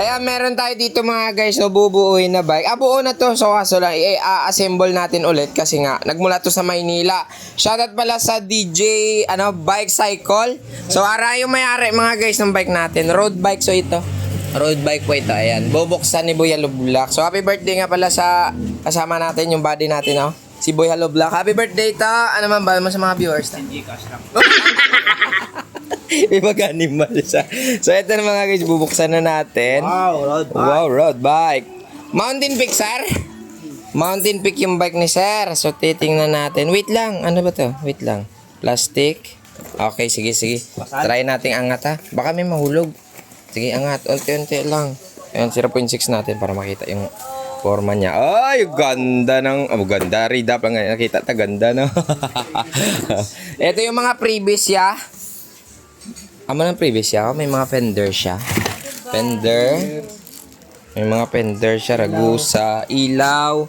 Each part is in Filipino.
Ayan, meron tayo dito mga guys, so bubuuin na bike. Buo na to, so kaso lang, i-assemble natin ulit kasi nga, nagmula to sa Maynila. Shoutout pala sa DJ, Bike Cycle. So, ara yung may-ari mga guys ng bike natin. Road bike, so ito. Road bike po ito, ayan. Bubuksan ni Boy Hello Black. So, happy birthday nga pala sa kasama natin, yung buddy natin, oh. Si Boy Hello Black. Happy birthday ta. Ano man ba mo sa mga viewers ta? Iba animal siya. So, ito na mga guys, bubuksan na natin. Wow, road bike. Wow, road bike. Mountain Peak, sir? Mountain Peak yung bike ni sir. So, titingnan natin. Wait lang. Ano ba to? Wait lang. Plastic. Okay, sige, sige. Try nating angat ha. Baka may mahulog. Sige, angat. Unti-unti lang. Ayan, 0.6 natin para makita yung forma niya. Ay, ganda ng... ganda. Read up lang. Nakita ta, ganda no? Ito yung mga previous ya. Ng previous siya, may mga fender siya. Fender. May mga fender siya, ragusa, ilaw.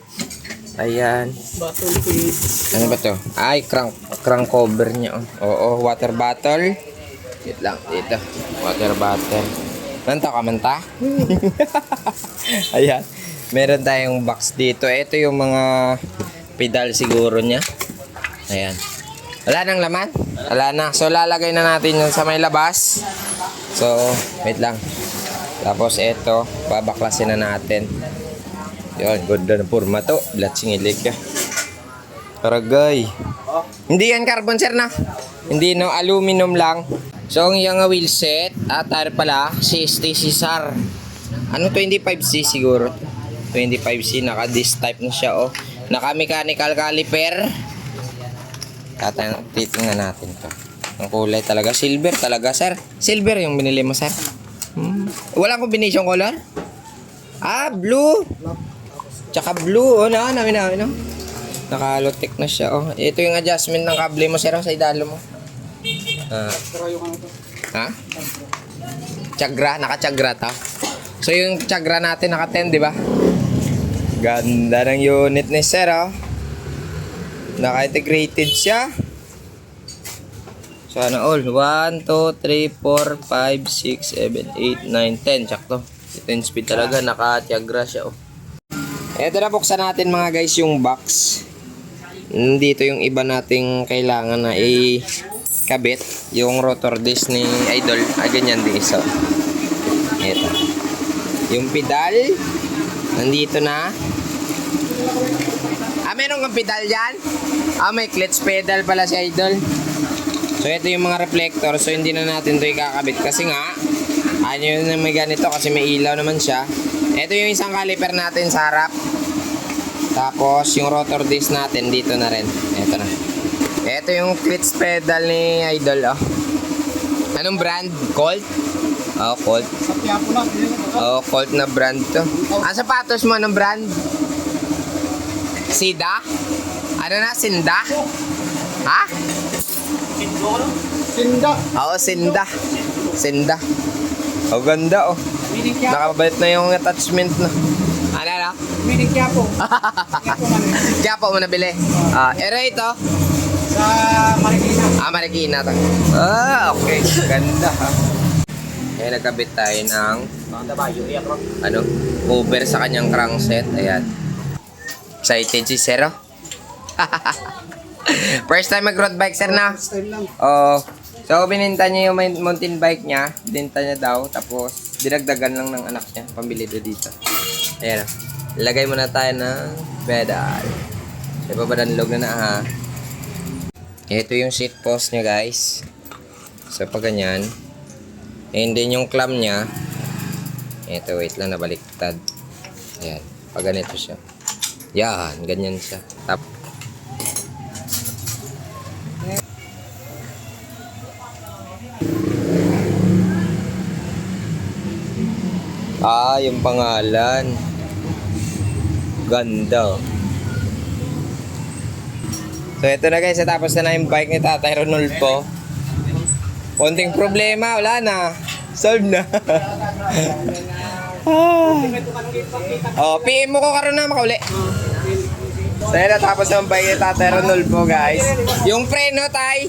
Ayan. Ano ba to? Ay, crank cover niya. Oo, water bottle. Wait lang, dito. Water bottle. Manta ka, manta? Ayan. Meron tayong box dito. Ito yung mga pedal siguro niya. Ayan. Wala nang laman? Wala na. So, lalagay na natin yun sa may labas. So, wait lang. Tapos, ito. Babaklasin na natin. Yun, ganda na forma to. Blatsingilig ka. Karagay. Hindi yan carbon, sir, na. Hindi, no. Aluminum lang. So, ang yung wheel set. At ano pala, 60 Cesar. Ano, 25C siguro. 25C. Naka-disc type na siya, oh. Naka-mechanical caliper. Titingnan natin to. Ang kulay talaga. Silver talaga, sir. Silver yung binili mo, sir. Walang combination color? Blue. Tsaka blue. Oh, no. Nakalotek na siya, oh. Ito yung adjustment ng kable mo, sir, sa idalo mo. Ha? Chagra. Naka-chagra ta. So, yung chagra natin, naka-10, di ba? Ganda ng unit ni sir, oh. Naka-integrated siya. Sana all. 1, 2, 3, 4, 5, 6, 7, 8, 9, 10. Sakto. 10 speed talaga. Naka-tiagra siya. Oh. Ito na, buksan natin mga guys yung box. Dito yung iba nating kailangan na i-kabit. Yung rotor disc ni Idol. Ganyan din isa. Ito. Yung pedal. Nandito na. Meron kang pedal dyan? May clutch pedal pala si Idol. So, ito yung mga reflector. So, hindi na natin ito ikakabit. Kasi nga, ayaw na may ganito kasi may ilaw naman siya. Ito yung isang caliper natin sa harap. Tapos, yung rotor disc natin dito na rin. Ito na. Ito yung clutch pedal ni Idol, oh. Anong brand? Colt? Oh, Colt. Oh, Colt na brand to. Ang sapatos mo, anong brand? Sida? Ano na? Sinda? Ha? Sinda. Oo, Sinda. Sinda. Oh, ganda, oh. Nakabait na yung attachment na. Ano na? Meaning Quiapo. Quiapo mo nabili. Ito? Sa Marikina. Marikina. Okay. Ganda, ha. Kaya nagkabit tayo ng cover sa kanyang crankset. Ayan. Excited si Sir, oh. First time mag-road bike, sir, na? First time lang. So, bininta niya yung mountain bike niya. Bininta niya daw. Tapos, dinagdagan lang ng anak niya. Pambili doon dito. Ayan, oh. Ilagay muna tayo ng pedal. Ipabadanlog na ha. Ito yung seat post niya, guys. So, pag ganyan. And then, yung clamp niya. Ito, wait lang, nabaliktad. Ayan. Pag ganito siya. Yan, ganyan siya. Tap. Yung pangalan. Ganda. So, ito na guys. Tapos na yung bike ni Tatay Ronulfo. Konting problema. Wala na. Solve na. PM mo ko karon na makauli. So, yun, natapos ng bike ni Tatay Ronulfo, guys. Yung preno, tay.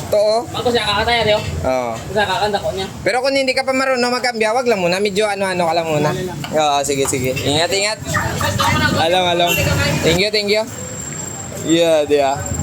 To, oh. Ako siya kakataya niyo. Oo. Sa kakanda ko niya. Pero kung hindi ka pa marunong magkambya, wag lang muna. Medyo ano-ano ka lang muna. Oo, sige, sige. Ingat, ingat. Along. Thank you. Yeah, dia.